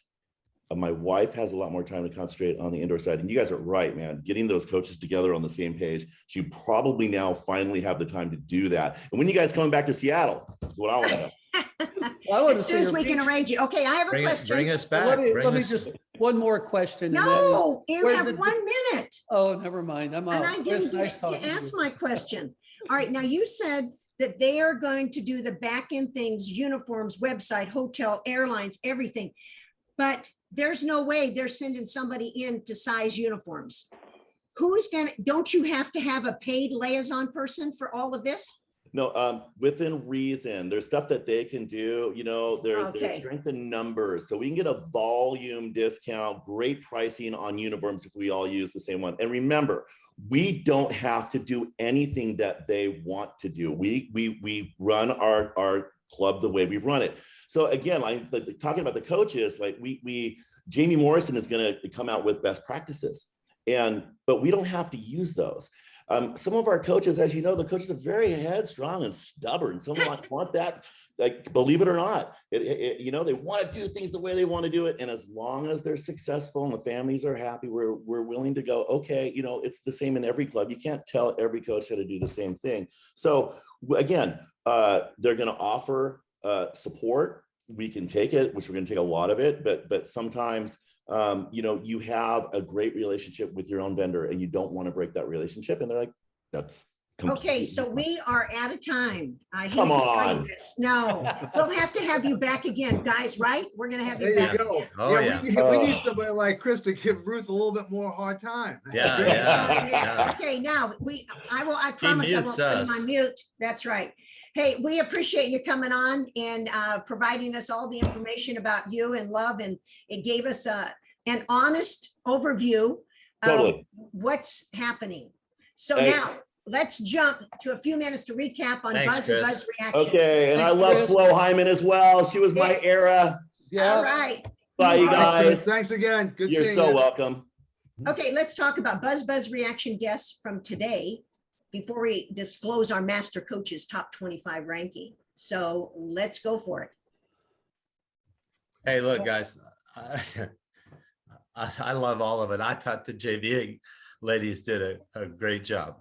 my wife has a lot more time to concentrate on the indoor side. And you guys are right, man. Getting those coaches together on the same page. She probably now finally have the time to do that. And when you guys coming back to Seattle, that's what I want to know. As soon as we can arrange it. Okay, I have a question. Bring us back. Let me just one more question. No, you have 1 minute. Oh, never mind. I'm out. And I didn't get to ask my question. All right, now you said that they are going to do the back end things, uniforms, website, hotel, airlines, everything. But there's no way they're sending somebody in to size uniforms. Don't you have to have a paid liaison person for all of this? No, within reason. There's stuff that they can do, you know, there's strength in numbers. So we can get a volume discount, great pricing on uniforms if we all use the same one. And remember, we don't have to do anything that they want to do. We run our club the way we run it. So again, like talking about the coaches, like we Jamie Morrison is going to come out with best practices, but we don't have to use those. Some of our coaches, as you know, the coaches are very headstrong and stubborn. Some want that, like, believe it or not, they want to do things the way they want to do it. And as long as they're successful and the families are happy, we're willing to go, okay, it's the same in every club. You can't tell every coach how to do the same thing. So again, they're going to offer support. We can take it, which we're going to take a lot of it, but sometimes you have a great relationship with your own vendor and you don't want to break that relationship. And they're like, that's okay. So we are out of time. I hate Come to tell you on. this. No, we'll have to have you back again, guys, right? We're going to have you There back. you go. Oh, Yeah, we need somebody like Chris to give Ruth a little bit more hard time. Yeah. Okay, now I promise I won't mutes put him us. on mute. That's right. Hey, we appreciate you coming on and providing us all the information about you and Love, and it gave us an honest overview of Totally. what's happening. So Hey. now let's jump to a few minutes to recap on Thanks, Buzz and Chris. Buzz reaction. Okay, and I Thanks, love Chris. Flo Hyman as well. She was my era. Yeah. All right. Bye, you All right. guys. Thanks again. Good You're seeing so you. welcome. Okay, let's talk about Buzz reaction guests from today before we disclose our Master Coaches Top 25 ranking. So let's go for it. Hey, look, guys, I love all of it. I thought the JVA ladies did a great job.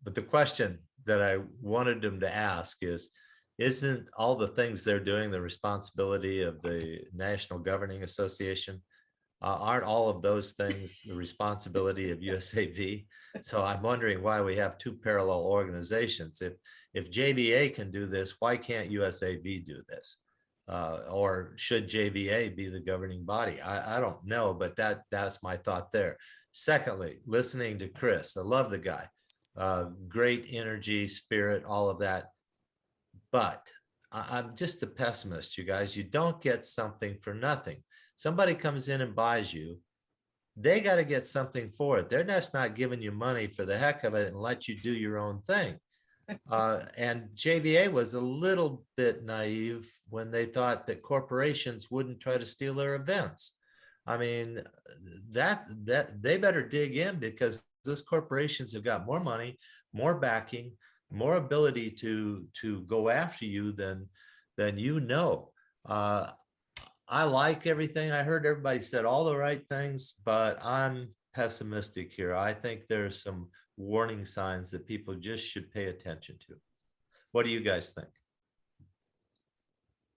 But the question that I wanted them to ask is, isn't all the things they're doing the responsibility of the National Governing Association? Aren't all of those things the responsibility of USAV? So I'm wondering why we have two parallel organizations. If JVA can do this, why can't USAV do this? Or should JVA be the governing body? I don't know, but that's my thought there. Secondly, listening to Chris, I love the guy. Great energy, spirit, all of that. But I'm just a pessimist, you guys. You don't get something for nothing. Somebody comes in and buys you, they got to get something for it. They're just not giving you money for the heck of it and let you do your own thing. And JVA was a little bit naive when they thought that corporations wouldn't try to steal their events. I mean, that they better dig in, because those corporations have got more money, more backing, more ability to go after you than you know. I like everything. I heard everybody said all the right things, but I'm pessimistic here. I think there's some warning signs that people just should pay attention to. What do you guys think?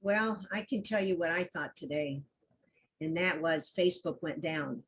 Well, I can tell you what I thought today, and that was Facebook went down.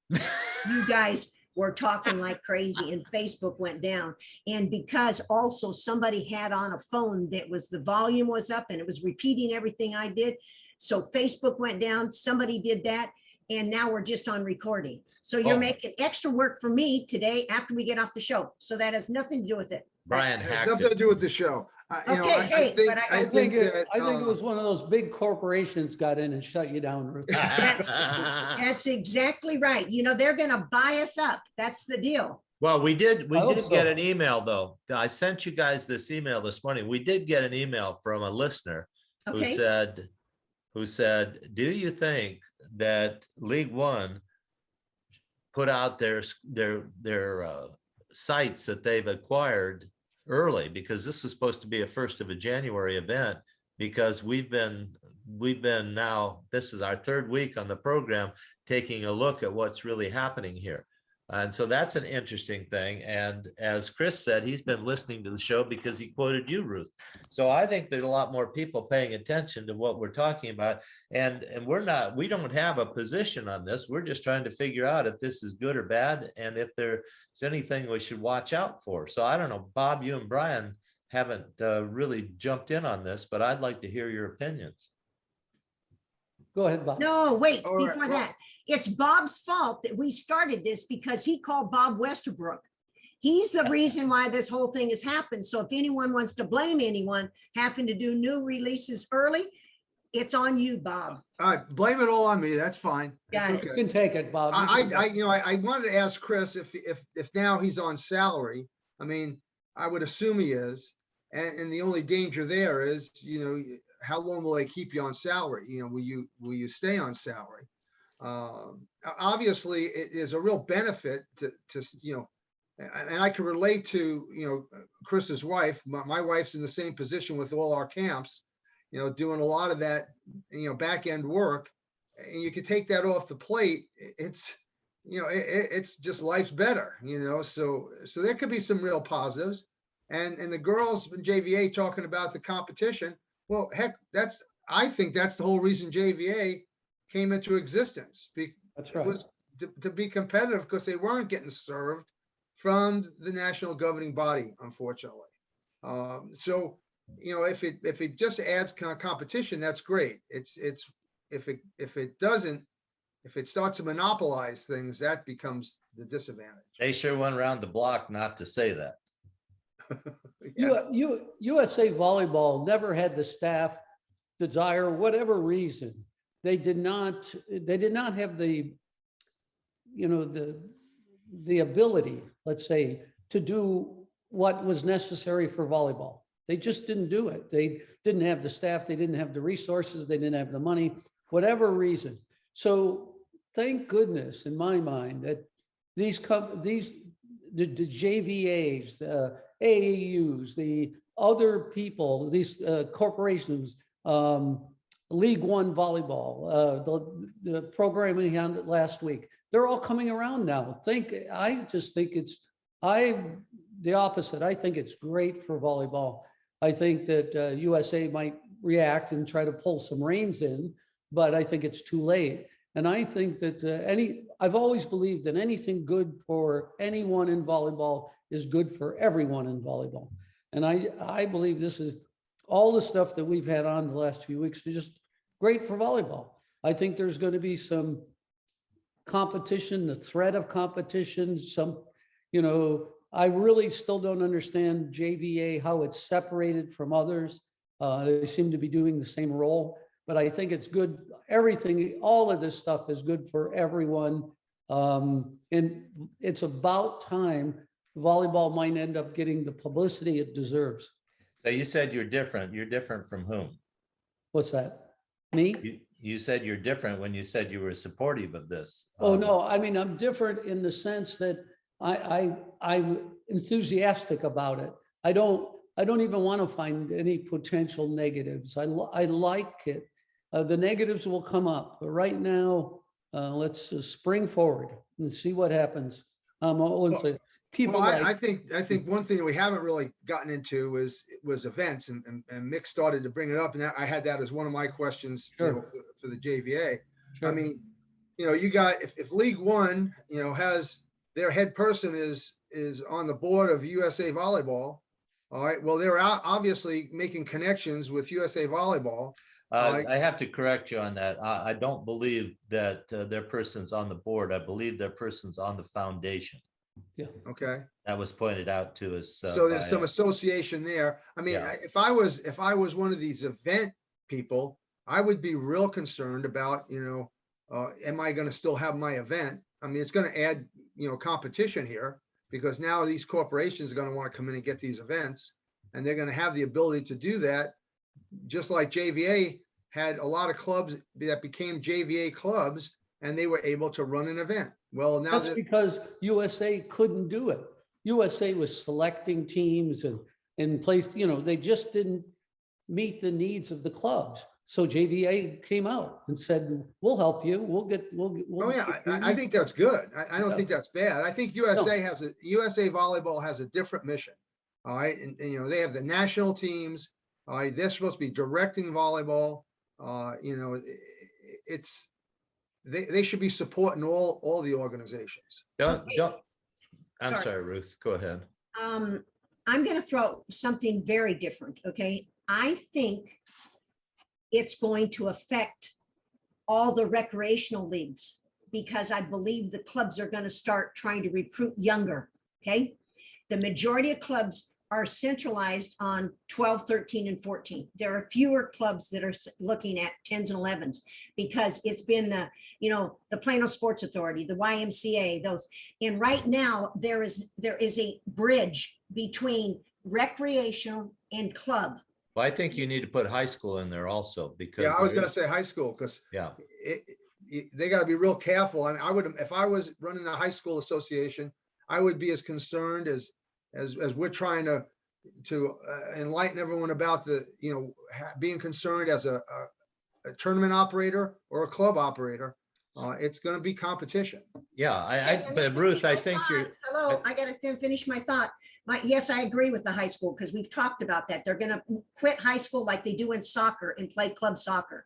You guys were talking like crazy and Facebook went down. And because also somebody had on a phone that was, the volume was up and it was repeating everything I did. So Facebook went down, somebody did that, and now we're just on recording. So you're making extra work for me today after we get off the show. So that has nothing to do with it. Brian It has hacked nothing to it. do with the show. Okay, but I think that, I think it was one of those big corporations got in and shut you down, Ruth. That's exactly right. You know, they're going to buy us up. That's the deal. Well, we did hope get so. an email though. I sent you guys this email this morning. We did get an email from a listener who Okay. said, do you think that League One put out their sites that they've acquired early, because this was supposed to be a 1st of January event, because we've been now, this is our 3rd week on the program, taking a look at what's really happening here. And so that's an interesting thing. And as Chris said, he's been listening to the show because he quoted you, Ruth. So I think there's a lot more people paying attention to what we're talking about. And we don't have a position on this. We're just trying to figure out if this is good or bad, and if there's anything we should watch out for. So I don't know, Bob, you and Brian haven't really jumped in on this, but I'd like to hear your opinions. Go ahead, Bob. No, wait, All right, before well- that, it's Bob's fault that we started this because he called Bob Westerbrook. He's the reason why this whole thing has happened. So if anyone wants to blame anyone having to do new releases early, it's on you, Bob. all right, blame it all on me. That's fine. Got It's it. You okay. can take it, Bob. I wanted to ask Chris if now he's on salary. I mean, I would assume he is. And the only danger there is, how long will they keep you on salary? Will you stay on salary? Obviously, it is a real benefit to and I can relate to, Chris's wife. My wife's in the same position with all our camps, doing a lot of that, back end work. And you can take that off the plate. It's, it's just life's better, so there could be some real positives. And the girls in JVA talking about the competition. Well, heck, I think that's the whole reason JVA came into existence. That's right. It was to be competitive because they weren't getting served from the national governing body, unfortunately. So, if it just adds competition, that's great. If it starts to monopolize things, that becomes the disadvantage. They sure went around the block not to say that. USA Volleyball never had the staff desire, whatever reason. They did not have the ability, let's say, to do what was necessary for volleyball. They just didn't do it. They didn't have the staff, they didn't have the resources, they didn't have the money, whatever reason. So thank goodness, in my mind, that the JVAs, the AAUs, the other people, these corporations, League One Volleyball, the program we had last week, they're all coming around now. I just think the opposite. I think it's great for volleyball. I think that USA might react and try to pull some reins in, but I think it's too late. And I think that I've always believed that anything good for anyone in volleyball is good for everyone in volleyball. And I believe this is all the stuff that we've had on the last few weeks is just great for volleyball. I think there's going to be some competition, the threat of competition, I really still don't understand JVA, how it's separated from others. They seem to be doing the same role, but I think it's good. All of this stuff is good for everyone. And it's about time volleyball might end up getting the publicity it deserves. So you said you're different. You're different from whom? What's that? Me? You said you're different when you said you were supportive of this. Oh, no, I mean, I'm different in the sense that I'm enthusiastic about it. I don't even want to find any potential negatives. I like it. The negatives will come up, but right now, let's spring forward and see what happens. I think one thing that we haven't really gotten into was events, and Mick started to bring it up, and I had that as one of my questions. Sure. For the JVA. Sure. I mean, you got if League One, has their head person is on the board of USA Volleyball. All right. Well, they're obviously making connections with USA Volleyball. I have to correct you on that. I don't believe that their person's on the board. I believe their person's on the foundation. Yeah. Okay. That was pointed out to us. So there's some association there. I mean, Yeah. if I was one of these event people, I would be real concerned about, am I going to still have my event? I mean, it's going to add, competition here, because now these corporations are going to want to come in and get these events, and they're going to have the ability to do that. Just like JVA had a lot of clubs that became JVA clubs, and they were able to run an event. Well, now that's because USA couldn't do it. USA was selecting teams and placed, they just didn't meet the needs of the clubs. So JVA came out and said, "We'll help you. I think that's good. I don't think that's bad. I think USA Volleyball has a different mission. All right, and they have the national teams. All right, they're supposed to be directing volleyball. They should be supporting all the organizations. I'm sorry, Ruth. Go ahead. I'm going to throw something very different. Okay, I think it's going to affect all the recreational leagues, because I believe the clubs are going to start trying to recruit younger. Okay, the majority of clubs are centralized on 12, 13, and 14. There are fewer clubs that are looking at 10s and 11s, because it's been the Plano Sports Authority, the YMCA, those. And right now there is a bridge between recreational and club. Well, I think you need to put high school in there also, because I was going to say high school, because they got to be real careful. I mean, I would, if I was running the high school association, I would be as concerned as we're trying to enlighten everyone about the, being concerned as a tournament operator or a club operator. It's going to be competition. Yeah, but Ruth, I think you're. Hello, I got to finish my thought. Yes, I agree with the high school because we've talked about that. They're going to quit high school like they do in soccer and play club soccer.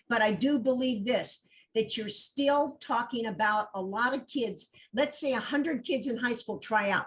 But I do believe this, that you're still talking about a lot of kids. Let's say 100 kids in high school try out.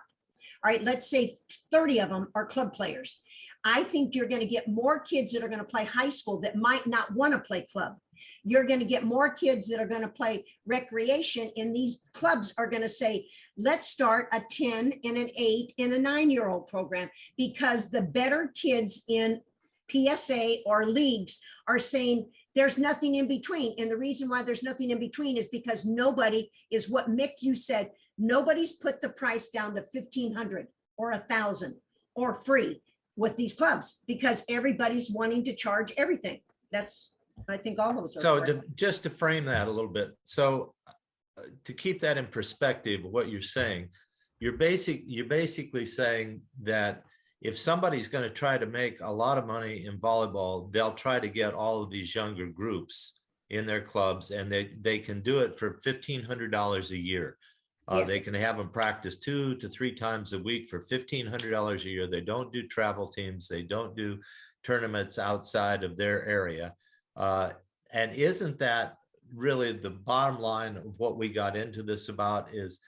All right, let's say 30 of them are club players. I think you're going to get more kids that are going to play high school that might not want to play club. You're going to get more kids that are going to play recreation, and these clubs are going to say, let's start a 10 and an 8 and a 9-year-old program, because the better kids in PSA or leagues are saying there's nothing in between. And the reason why there's nothing in between is because nobody is what Mick, you said, nobody's put the price down to 1,500 or 1,000 or free with these clubs, because everybody's wanting to charge everything. That's, I think all those are. So just to frame that a little bit. So to keep that in perspective, what you're saying, you're basically saying that if somebody's going to try to make a lot of money in volleyball, they'll try to get all of these younger groups in their clubs, and they can do it for $1,500 a year. Yes. They can have them practice 2 to 3 times a week for $1,500 a year. They don't do travel teams. They don't do tournaments outside of their area. And isn't that really the bottom line of what we got into this about? Is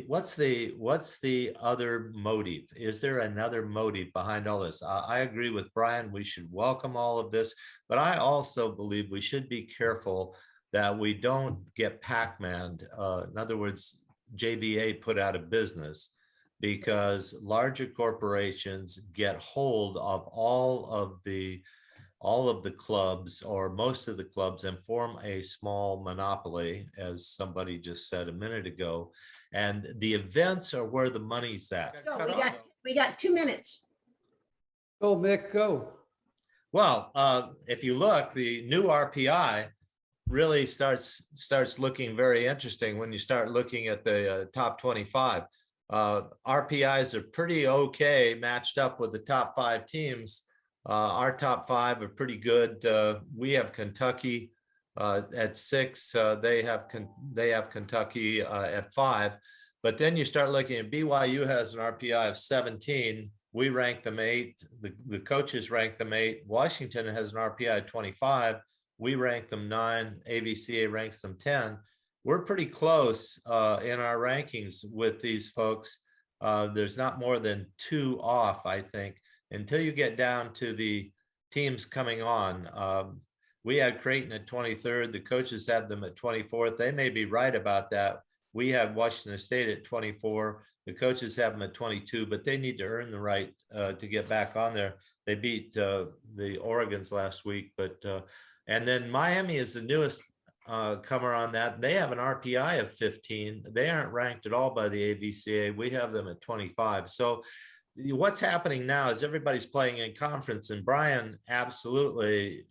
what's the other motive? Is there another motive behind all this? I agree with Brian. We should welcome all of this, but I also believe we should be careful that we don't get Pac-Maned. In other words, JVA put out of business because larger corporations get hold of all of the clubs, or most of the clubs, and form a small monopoly, as somebody just said a minute ago. And the events are where the money's at. So we got 2 minutes. Go, Mick, go. Well, if you look, the new RPI really starts looking very interesting when you start looking at the top 25. RPIs are pretty okay matched up with the top 5 teams. Our top 5 are pretty good. We have Kentucky at 6. They have Kentucky at 5. But then you start looking at BYU has an RPI of 17. We rank them 8. The coaches rank them 8. Washington has an RPI of 25. We rank them 9. AVCA ranks them 10. We're pretty close in our rankings with these folks. There's not more than 2 off, I think, until you get down to the teams coming on. We had Creighton at 23rd. The coaches have them at 24th. They may be right about that. We had Washington State at 24. The coaches have them at 22, but they need to earn the right to get back on there. They beat the Oregons last week, but and then Miami is the newest comer on that. They have an RPI of 15. They aren't ranked at all by the AVCA. We have them at 25. So what's happening now is everybody's playing in conference, and Brian absolutely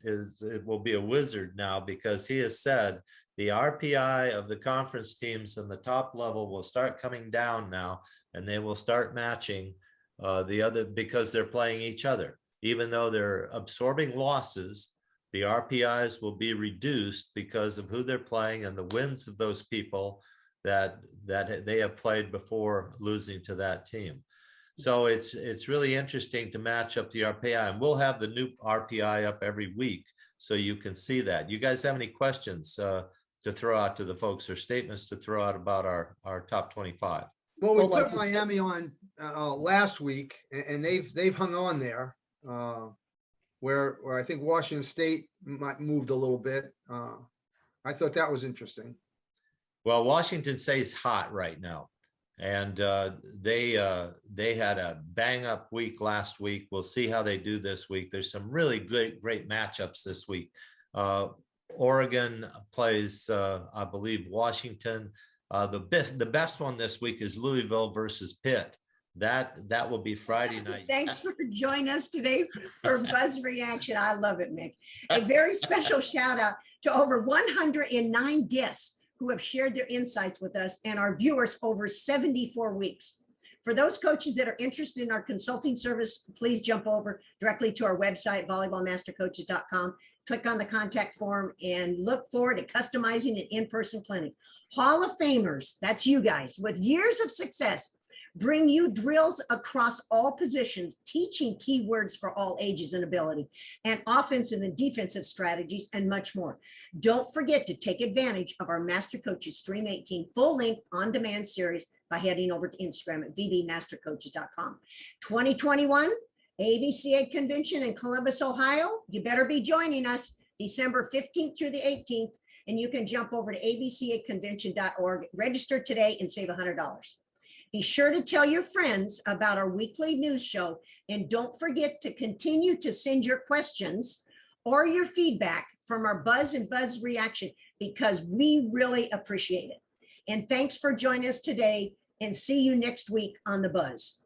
will be a wizard now, because he has said the RPI of the conference teams in the top level will start coming down now, and they will start matching the other, because they're playing each other. Even though they're absorbing losses, the RPIs will be reduced because of who they're playing and the wins of those people that they have played before losing to that team. So it's really interesting to match up the RPI, and we'll have the new RPI up every week so you can see that. You guys have any questions to throw out to the folks, or statements to throw out about our top 25? Well, we put Miami on last week, and they've hung on there. Where I think Washington State moved a little bit. I thought that was interesting. Well, Washington State's hot right now, and they had a bang up week last week. We'll see how they do this week. There's some really great matchups this week. Oregon plays, I believe, Washington. The best one this week is Louisville versus Pitt. That will be Friday night. Thanks for joining us today for Buzz Reaction. I love it, Mick. A very special shout out to over 109 guests who have shared their insights with us and our viewers over 74 weeks. For those coaches that are interested in our consulting service, please jump over directly to our website, volleyballmastercoaches.com. Click on the contact form and look forward to customizing an in-person clinic. Hall of Famers, that's you guys, with years of success, bring you drills across all positions, teaching keywords for all ages and ability, and offensive and defensive strategies, and much more. Don't forget to take advantage of our Master Coaches Stream 18 full-length on-demand series by heading over to Instagram at vbmastercoaches.com. 2021 AVCA convention in Columbus, Ohio. You better be joining us December 15th through the 18th, and you can jump over to avcaconvention.org, register today and save $100. Be sure to tell your friends about our weekly news show, and don't forget to continue to send your questions or your feedback from our Buzz and Buzz Reaction, because we really appreciate it. And thanks for joining us today, and see you next week on the Buzz.